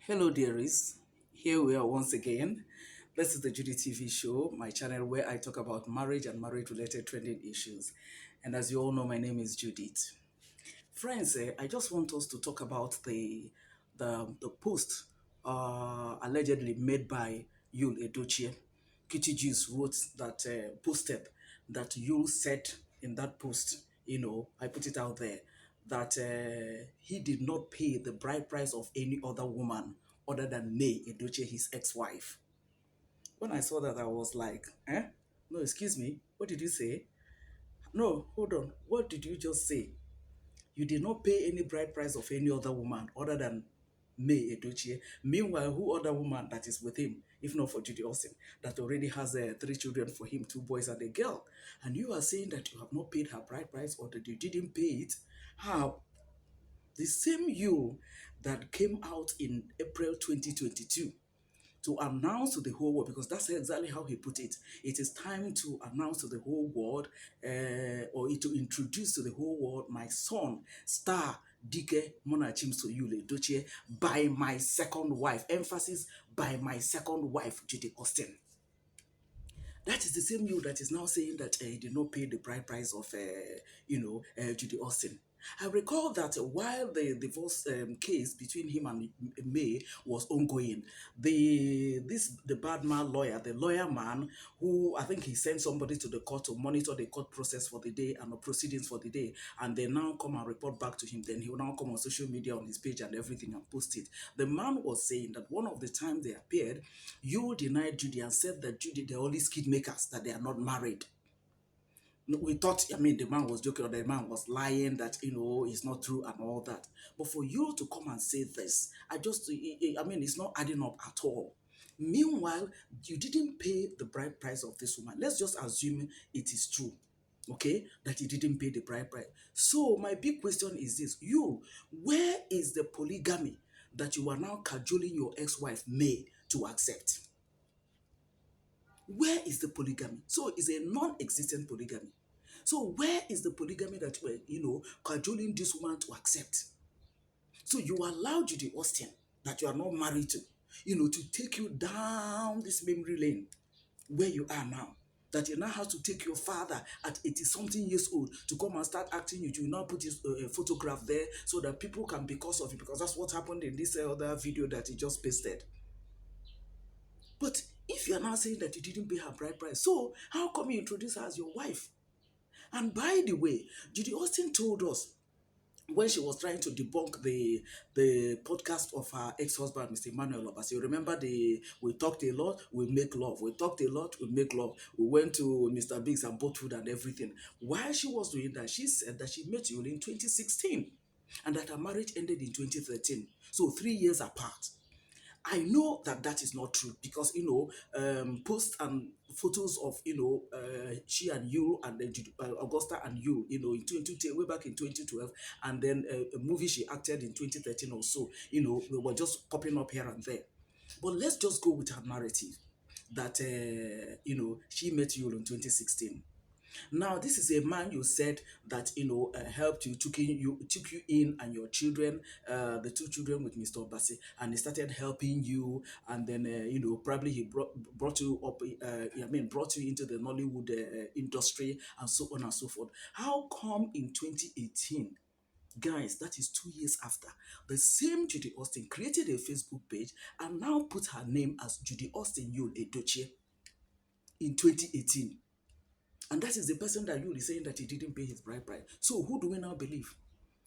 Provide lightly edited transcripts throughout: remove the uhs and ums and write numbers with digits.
Hello, dearies. Here we are once again. This is the Judy TV show, my channel where I talk about marriage and marriage related trending issues. And as you all know, my name is Judith. Friends, I just want us to talk about the post allegedly made by Yul Edochie. Kitty Juice wrote that, posted that Yul said in that post, I put it out there, that he did not pay the bride price of any other woman other than May Edochie, his ex-wife. When I saw that, I was like, eh? No, excuse me, what did you say? No, hold on, what did you just say? You did not pay any bride price of any other woman other than May Edochie. Meanwhile, who other woman that is with him, if not for Judy Austin, that already has three children for him, two boys and a girl? And you are saying that you have not paid her bride price or that you didn't pay it? How? The same you that came out in April 2022 to announce to the whole world, because that's exactly how he put it. It is time to announce to the whole world, or to introduce to the whole world, my son, star Dike Monachimso Yul Edochie, by my second wife. Emphasis, by my second wife, Judy Austin. That is the same you that is now saying that he did not pay the bride price of, Judy Austin. I recall that while the divorce case between him and May was ongoing, the bad man lawyer, the lawyer man, who I think he sent somebody to the court to monitor the court process for the day and the proceedings for the day, and they now come and report back to him. Then he will now come on social media on his page and everything and post it. The man was saying that one of the times they appeared, you denied Judy and said that Judy, they're only skid makers, that they are not married. We thought, I mean, the man was joking or the man was lying, that, it's not true and all that. But for you to come and say this, I mean, it's not adding up at all. Meanwhile, you didn't pay the bride price of this woman. Let's just assume it is true, okay, that you didn't pay the bride price. So my big question is this: where is the polygamy that you are now cajoling your ex-wife May to accept? Where is the polygamy? So it's a non-existent polygamy. So where is the polygamy that you were, cajoling this woman to accept? So you allow Judy Austin, that you are not married to, to take you down this memory lane where you are now. That you now have to take your father at 80 something years old to come and start acting you. You now put his photograph there so that people can, because of it, because that's what happened in this other video that he just pasted. But if you're now saying that you didn't pay her bride price, so how come you introduce her as your wife? And by the way, Judy Austin told us when she was trying to debunk the podcast of her ex-husband, Mr. Emmanuel Obasi. You remember we talked a lot, we make love. We talked a lot, we make love. We went to Mr. Biggs and bought food and everything. While she was doing that, she said that she met Yul in 2016 and that her marriage ended in 2013. So 3 years apart. I know that that is not true because, posts and photos of, she and you and then Augusta and in 2010, way back in 2012, and then a movie she acted in 2013 or so, they were just popping up here and there. But let's just go with her narrative that, she met you in 2016. Now, this is a man you said that helped you, took you in and your children, the two children with Mr. Obasi, and he started helping you, and then probably he brought you up. Brought you into the Nollywood industry and so on and so forth. How come in 2018? Guys, that is 2 years after, the same Judy Austin created a Facebook page and now put her name as Judy Austin Yul Edochie in 2018. And that is the person that you are saying that he didn't pay his bride price. So who do we now believe?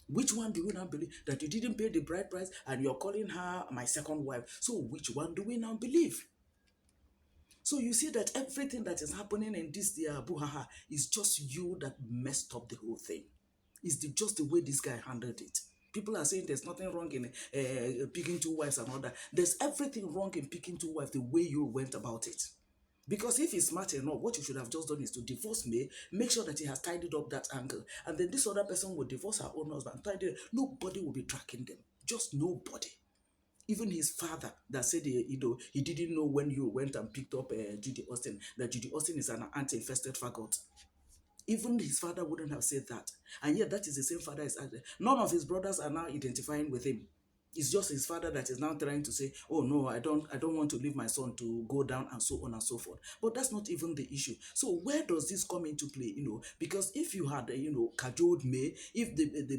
Which one do we now believe? That you didn't pay the bride price and you're calling her my second wife. So which one do we now believe? So you see that everything that is happening in this buhaha is just you that messed up the whole thing. It's just the way this guy handled it. People are saying there's nothing wrong in picking two wives and all that. There's everything wrong in picking two wives the way you went about it. Because if he's smart enough, what you should have just done is to divorce May, make sure that he has tidied up that angle, and then this other person will divorce her own husband, tidy it. Nobody will be tracking them. Just nobody. Even his father that said he didn't know when you went and picked up Judy Austin, that Judy Austin is an anti-infested faggot. Even his father wouldn't have said that. And yet that is the same father. None of his brothers are now identifying with him. It's just his father that is now trying to say, "Oh no, I don't want to leave my son to go down," and so on and so forth. But that's not even the issue. So where does this come into play? Because if you had, cajoled May, if the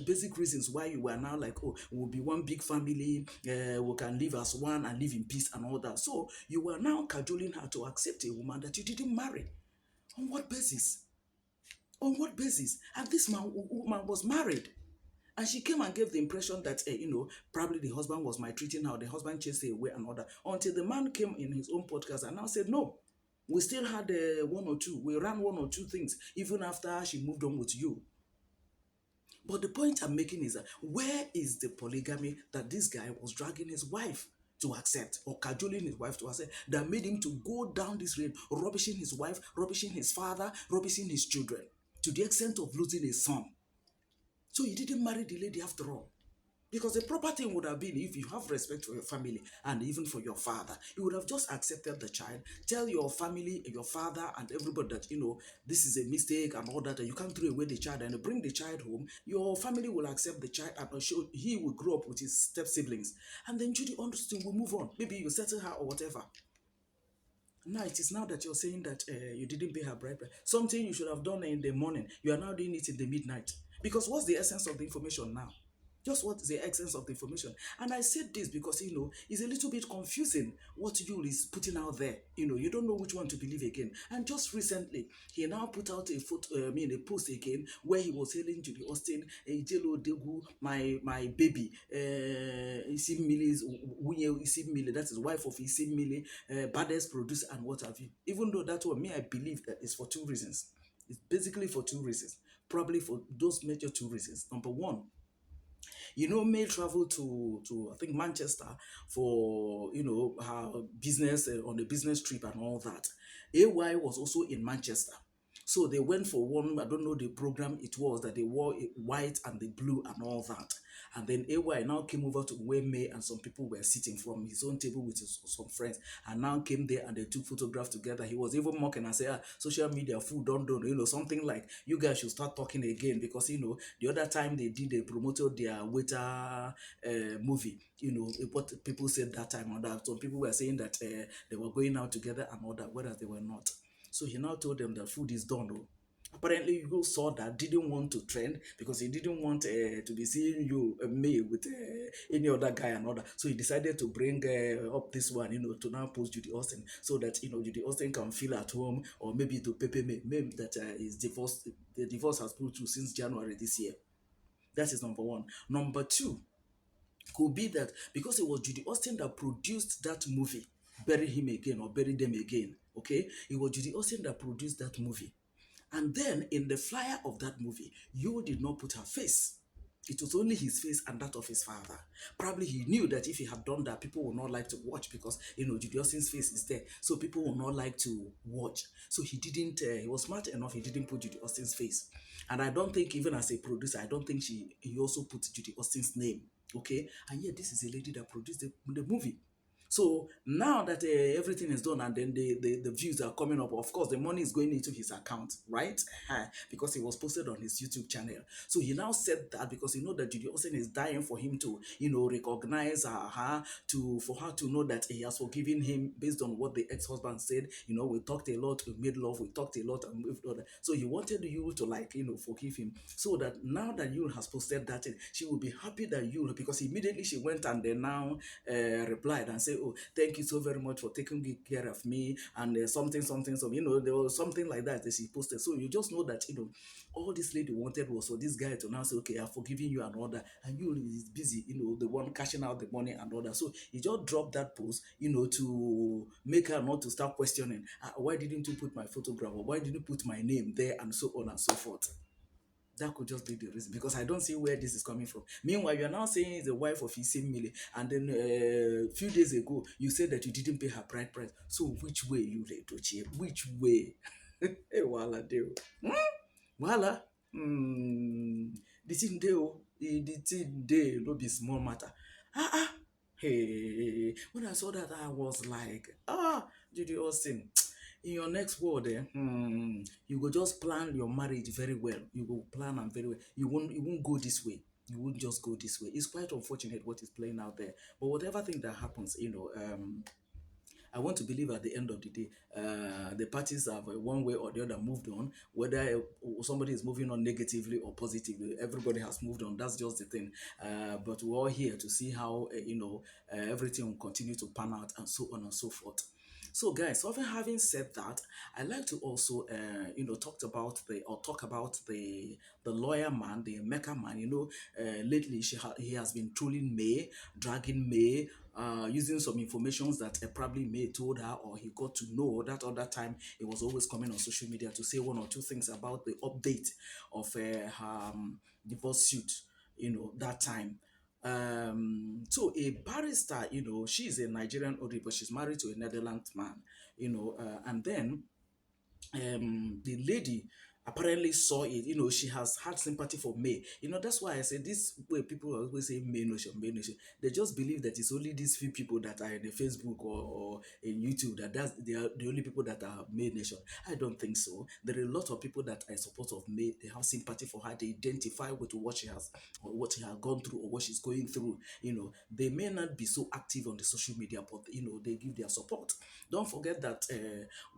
basic reasons why you were now like, "Oh, we'll be one big family, we can live as one and live in peace and all that," so you were now cajoling her to accept a woman that you didn't marry. On what basis? On what basis? And this woman was married. And she came and gave the impression that, probably the husband was maltreating her, the husband chased her away and all that. Until the man came in his own podcast and now said, no, we still had one or two. We ran one or two things, even after she moved on with you. But the point I'm making is that where is the polygamy that this guy was dragging his wife to accept, or cajoling his wife to accept, that made him to go down this road, rubbishing his wife, rubbishing his father, rubbishing his children, to the extent of losing his son? So he didn't marry the lady after all. Because the proper thing would have been, if you have respect for your family and even for your father, you would have just accepted the child, tell your family, your father, and everybody that, this is a mistake and all that, and you can't throw away the child and bring the child home. Your family will accept the child and he will grow up with his step siblings. And then Judy Austin will move on. Maybe you settle her or whatever. Now it is now that you're saying that you didn't pay her bride price. Something you should have done in the morning, you are now doing it in the midnight. Because what's the essence of the information now? Just what is the essence of the information? And I said this because, it's a little bit confusing what Yul is putting out there. You don't know which one to believe again. And just recently, he now put out a photo, a post again where he was hailing Judy Austin, Jelo Degu, my baby, Isim Milli's, Isim Millie, that is wife of Isim Millie, baddest producer and what have you. Even though that one, me, I believe that is for two reasons. It's basically for two reasons. Probably for those major two reasons. Number one, May traveled to I think Manchester for her business on a business trip and all that. AY was also in Manchester. So they went for one, I don't know the program it was, that they wore white and the blue and all that. And then AY now came over to where May and some people were sitting from his own table with some friends, and now came there and they took photographs together. He was even mocking and said, social media food don't do, something like, you guys should start talking again, because the other time they promoted their waiter movie. What people said that time, or that some people were saying that they were going out together and all that, whereas they were not. So he now told them that food is done. Oh. Apparently, you saw that, didn't want to trend because he didn't want to be seeing you, me, with any other guy and other. So he decided to bring up this one, to now post Judy Austin, so that Judy Austin can feel at home, or maybe to Pepe May that is divorced. The divorce has put through since January this year. That is number one. Number two could be that because it was Judy Austin that produced that movie, Bury Him Again or Bury Them Again. Okay, it was Judy Austin that produced that movie. And then in the flyer of that movie, you did not put her face. It was only his face and that of his father. Probably he knew that if he had done that, people would not like to watch, because Judy Austin's face is there, so people would not like to watch. So he didn't. He was smart enough. He didn't put Judy Austin's face, and I don't think, even as a producer, I don't think he also put Judy Austin's name. Okay, and yet this is a lady that produced the movie. So now that everything is done, and then the views are coming up, of course, the money is going into his account, right? Because it was posted on his YouTube channel. So he now said that because that Judy Austin is dying for him to, recognize her, for her to know that he has forgiven him based on what the ex-husband said. We talked a lot, we made love, we talked a lot, and moved on. So he wanted you to, like, forgive him. So that now that you has posted that, she will be happy that you, because immediately she went and then now replied and said, oh, thank you so very much for taking good care of me, and something, there was something like that she posted. So you just know that, all this lady wanted was for this guy to now say, okay, I've forgiven you and all that, and you is busy, the one cashing out the money and all that. So he just dropped that post, to make her not to start questioning, why didn't you put my photograph, or why didn't you put my name there, and so on and so forth. That could just be the reason, because I don't see where this is coming from. Meanwhile, you're now saying it's the wife of Isim Mili, and then a few days ago, you said that you didn't pay her bride price. So which way, Yul Edochie? Which way? Hey, wala deo. Wala. The thing deo. The thing deo no be small matter. Hey, when I saw that, I was like, Judy Austin, in your next word, you go just plan your marriage very well. You go plan am very well. You won't go this way. You wouldn't just go this way. It's quite unfortunate what is playing out there. But whatever thing that happens, I want to believe at the end of the day, the parties have one way or the other moved on. Whether somebody is moving on negatively or positively, everybody has moved on. That's just the thing. But we're all here to see how everything will continue to pan out and so on and so forth. So, guys, so often having said that, I like to also, talk about the lawyer man, the Emeka man. Lately he has been trolling May, dragging May, using some informations that probably May told her or he got to know. That other time he was always coming on social media to say one or two things about the update of her divorce suit. That time. So a barrister, she is a Nigerian origin, but she's married to a Netherlands man. And then the lady apparently saw it. She has had sympathy for May. That's why I say this way people always say May nation, May nation. They just believe that it's only these few people that are in the Facebook or in YouTube they are the only people that are May nation. I don't think so. There are a lot of people that are in support of May. They have sympathy for her. They identify with what she has or what she has gone through or what she's going through. They may not be so active on the social media, but they give their support. Don't forget that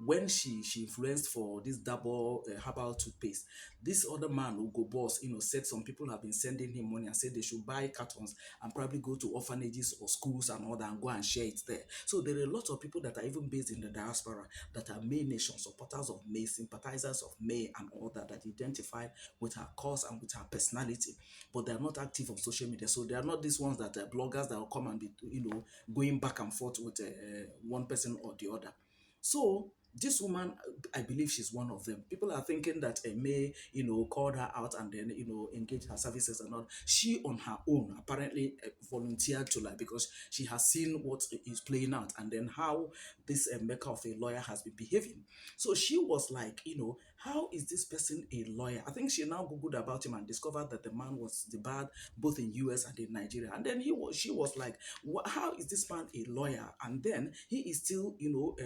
when she influenced for this double herbal toothpaste, this other man who go boss, said some people have been sending him money and said they should buy cartons and probably go to orphanages or schools and all that and go and share it there. So there are a lot of people that are even based in the diaspora that are May Nation supporters of May, sympathizers of May and all that identify with her cause and with her personality, but they are not active on social media. So they are not these ones that are bloggers that will come and be going back and forth with one person or the other. So this woman, I believe she's one of them. People are thinking that May, called her out and then, engaged her services and all. She on her own apparently volunteered to, like, because she has seen what is playing out and then how this Mecca of a lawyer has been behaving. So she was like, how is this person a lawyer? I think she now Googled about him and discovered that the man was debarred both in US and in Nigeria. And then she was like, how is this man a lawyer? And then he is still, you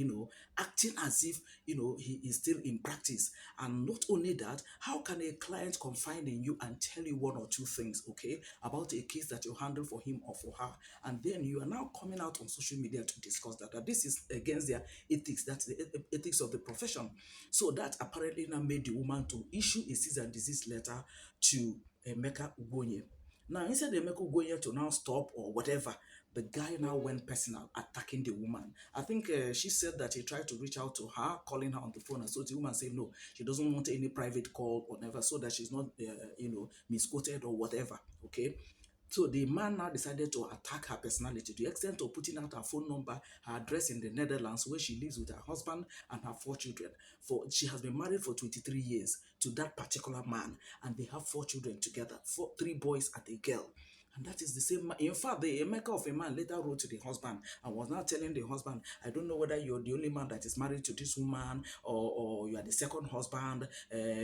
know, acting as if, he is still in practice. And not only that, how can a client confide in you and tell you one or two things, okay, about a case that you handle for him or for her, and then you are now coming out on social media to discuss that this is against their ethics, that's the ethics of the profession. So that apparently now made the woman to issue a cease and desist letter to Emeka Ugonye. Now, instead of Emeka Ugonye to now stop or whatever, the guy now went personal, attacking the woman. I think she said that he tried to reach out to her, calling her on the phone, and so the woman said no, she doesn't want any private call or whatever, so that she's not, misquoted or whatever. Okay. So the man now decided to attack her personality to the extent of putting out her phone number, her address in the Netherlands, where she lives with her husband and her 4 children. She has been married for 23 years to that particular man, and they have 4 children together, three boys and a girl. And that is the same man. In fact, the Emeka of a man later wrote to the husband and was now telling the husband, I don't know whether you're the only man that is married to this woman or you are the second husband,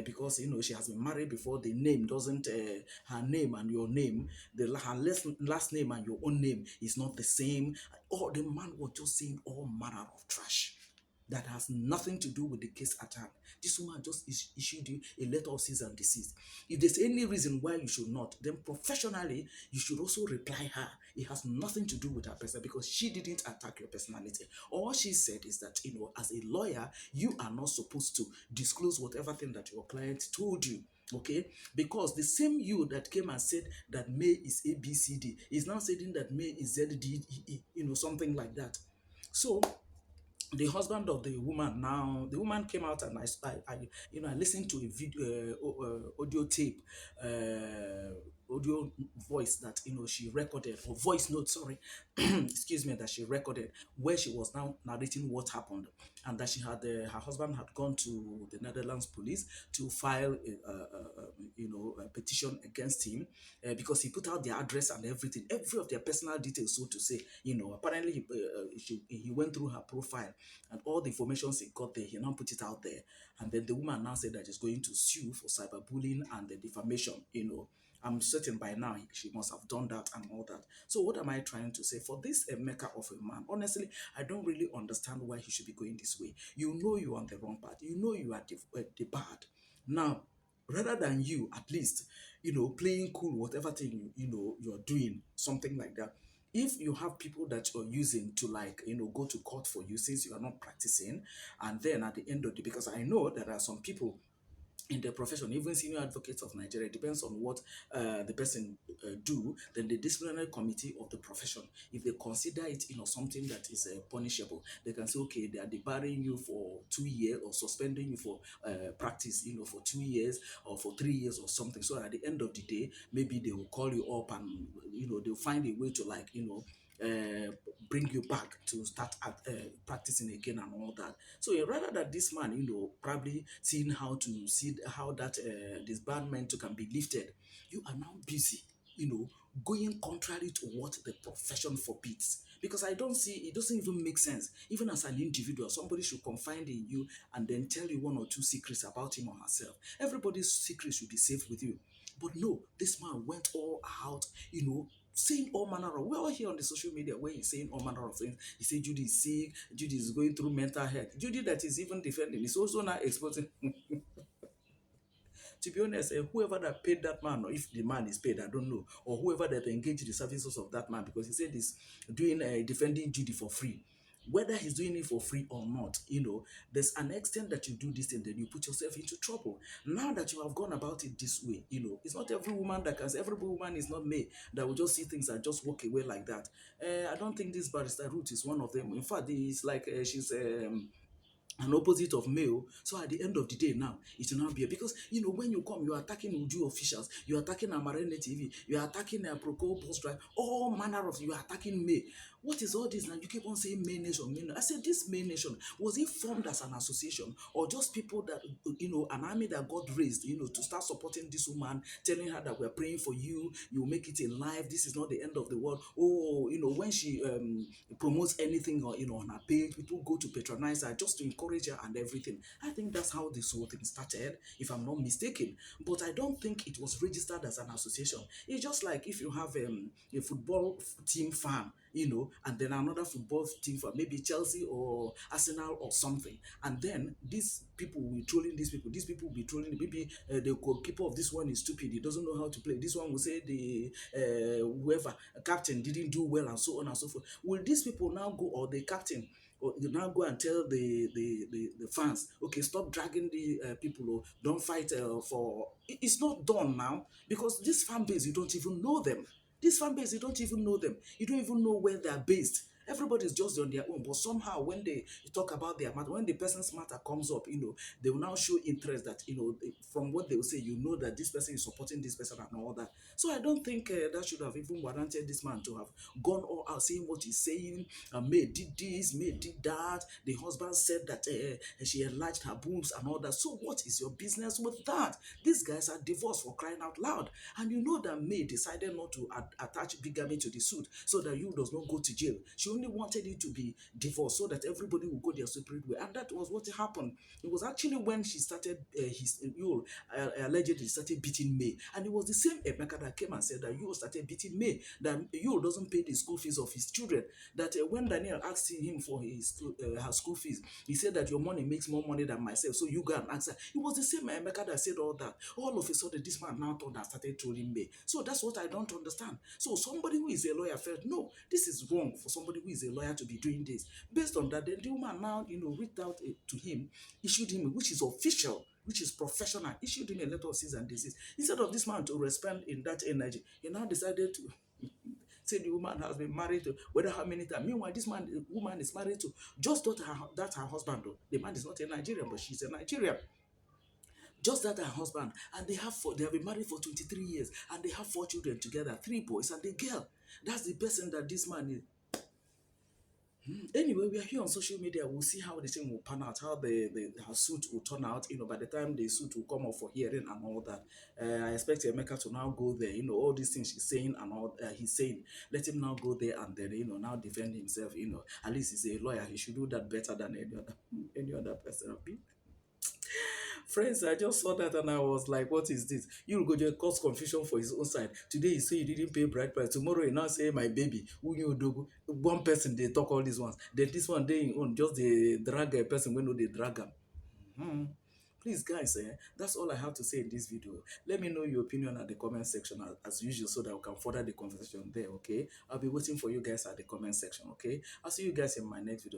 because she has been married before. The name doesn't, her name and your name, her last name and your own name is not the same. Or the man was just saying all manner of trash that has nothing to do with the case at hand. This woman just issued you a letter of cease and desist. If there's any reason why you should not, then professionally, you should also reply her. It has nothing to do with her person because she didn't attack your personality. All she said is that, as a lawyer, you are not supposed to disclose whatever thing that your client told you. Okay, because the same you that came and said that May is ABCD is now saying that May is ZDE, something like that. So the husband of the woman, now the woman came out and I listened to a video, audio tape, audio voice that she recorded, or voice note, sorry, excuse me, that she recorded, where she was now narrating what happened, and that she had her husband had gone to the Netherlands police to file a petition against him, because he put out their address and every of their personal details, so to say. Apparently he went through her profile and all the information he got there, he now put it out there. And then the woman now said that she's going to sue for cyberbullying and the defamation. I'm certain by now she must have done that and all that. So what am I trying to say? For this Emeka of a man, honestly, I don't really understand why he should be going this way. You're on the wrong path. You are the bad. Now, rather than you, at least, playing cool, whatever thing you're doing, something like that. If you have people that you're using to, like, go to court for you since you are not practicing, and then at the end of the, because I know there are some people in the profession, even senior advocates of Nigeria, depends on what the person do, then the disciplinary committee of the profession, if they consider it, something that is punishable, they can say, okay, they are debarring you for 2 years or suspending you for practice, for 2 years or for 3 years or something. So at the end of the day, maybe they will call you up and, they'll find a way to, like, uh, bring you back to start at, practicing again and all that. So rather that this man, probably seeing how to see how that disbandment can be lifted, you are now busy, going contrary to what the profession forbids. Because I don't see, it doesn't even make sense. Even as an individual, somebody should confide in you and then tell you one or two secrets about him or herself. Everybody's secret should be safe with you. But no, this man went all out, saying all manner of, we're all here on the social media where he's saying all manner of things. He said Judy is sick, Judy is going through mental health. Judy that is even defending is also now exposing. To be honest, whoever that paid that man, or if the man is paid, I don't know, or whoever that engaged the services of that man, because he said he's doing defending Judy for free. Whether he's doing it for free or not, there's an extent that you do this and then you put yourself into trouble. Now that you have gone about it this way, it's not every woman that can, every woman is not made that will just see things and just walk away like that. I don't think this barrister Ruth is one of them. In fact, it's like she's an opposite of male. So at the end of the day now, it will not be, because when you come, you are attacking Uju officials, you are attacking Amarene TV, you are attacking a Proco post drive, all manner of, you are attacking May. What is all this now? You keep on saying May Nation, May Nation. I said, this May Nation, was it formed as an association or just people that, an army that God raised, to start supporting this woman, telling her that we're praying for you, you will make it in life, this is not the end of the world. Oh, when she promotes anything or, on her page, people go to patronize her just to encourage her and everything. I think that's how this whole thing started, if I'm not mistaken. But I don't think it was registered as an association. It's just like if you have a football team fan, and then another football team fan, maybe Chelsea or Arsenal or something, and then these people will be trolling these people will be trolling, maybe the goalkeeper of this one is stupid, he doesn't know how to play, this one will say the whoever captain didn't do well and so on and so forth. Will these people now go, or the captain, or you now go and tell the fans, okay, stop dragging the people, or don't fight for it's not done now, because this fan base, you don't even know them. This fan base, you don't even know them. You don't even know where they're based. Everybody's just on their own. But somehow, when they talk about their matter, when the person's matter comes up, they will now show interest that, from what they will say, that this person is supporting this person and all that. So I don't think that should have even warranted this man to have gone all out saying what he's saying. May did this, May did that. The husband said that she enlarged her boobs and all that. So what is your business with that? These guys are divorced, for crying out loud. And you know that May decided not to attach bigamy to the suit so that you does not go to jail. She only wanted it to be divorced so that everybody will go their separate way. And that was what happened. It was actually when she started, Yul allegedly started beating May. And it was the same Emeka that came and said that Yul started beating May, that Yul doesn't pay the school fees of his children. That when Daniel asked him for her school fees, he said that your money makes more money than myself, so you go and ask her. It was the same Emeka that said all that. All of a sudden, this man now thought that started trolling me. So that's what I don't understand. So somebody who is a lawyer felt, no, this is wrong for somebody who is a lawyer to be doing this. Based on that, then the woman now, reached out to him, issued him, which is official, which is professional, issued him a letter of cease and desist. Instead of this man to respond in that energy, he now decided to say the woman has been married to whether how many times. Meanwhile, this woman is married to just that her husband. Though. The man is not a Nigerian, but she's a Nigerian. Just that her husband, and they have been married for 23 years, and they have 4 children together, 3 boys and a girl. That's the person that this man is. Anyway, we are here on social media. We'll see how the thing will pan out, how her suit will turn out. By the time the suit will come up for hearing and all that, I expect Emeka to now go there. All these things she's saying and all he's saying. Let him now go there and then now defend himself. At least he's a lawyer. He should do that better than any other person. Friends, I just saw that and I was like, what is this? You will go just cause confusion for his own side. Today you say you didn't pay bride price. Tomorrow you now say my baby. Who you do? One person they talk all these ones. Then this one they own just the drag a person when no they drag them. Please, guys, that's all I have to say in this video. Let me know your opinion at the comment section as usual so that we can further the conversation there, okay? I'll be waiting for you guys at the comment section, okay? I'll see you guys in my next video.